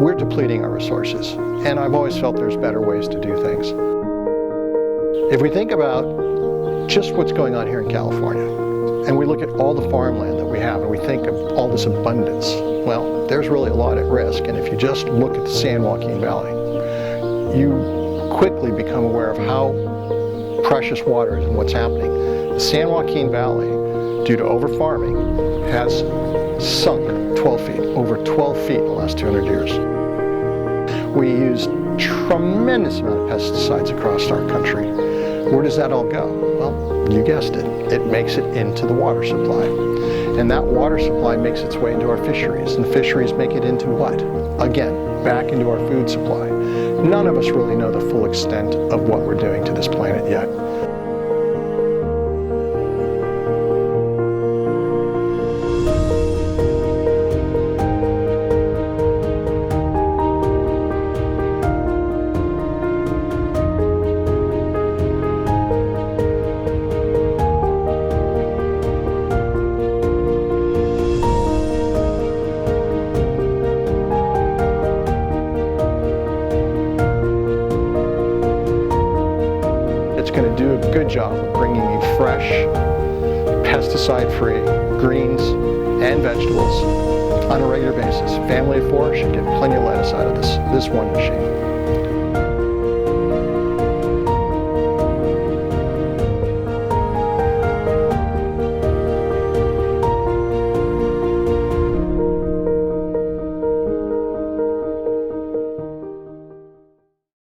we're depleting our resources. And I've always felt there's better ways to do things. If we think about just what's going on here in California, and we look at all the farmland that we have, and we think of all this abundance, well, there's really a lot at risk. And if you just look at the San Joaquin Valley, you quickly become aware of how precious water is and what's happening. The San Joaquin Valley, due to over-farming, has sunk 12 feet, over 12 feet in the last 200 years. We use tremendous amount of pesticides across our country. Where does that all go? Well, you guessed it. It makes it into the water supply. And that water supply makes its way into our fisheries. And fisheries make it into what? Again, back into our food supply. None of us really know the full extent of what we're doing to this planet yet. It's going to do a good job of bringing you fresh, pesticide-free greens and vegetables on a regular basis. Family of four should get plenty of lettuce out of this one machine.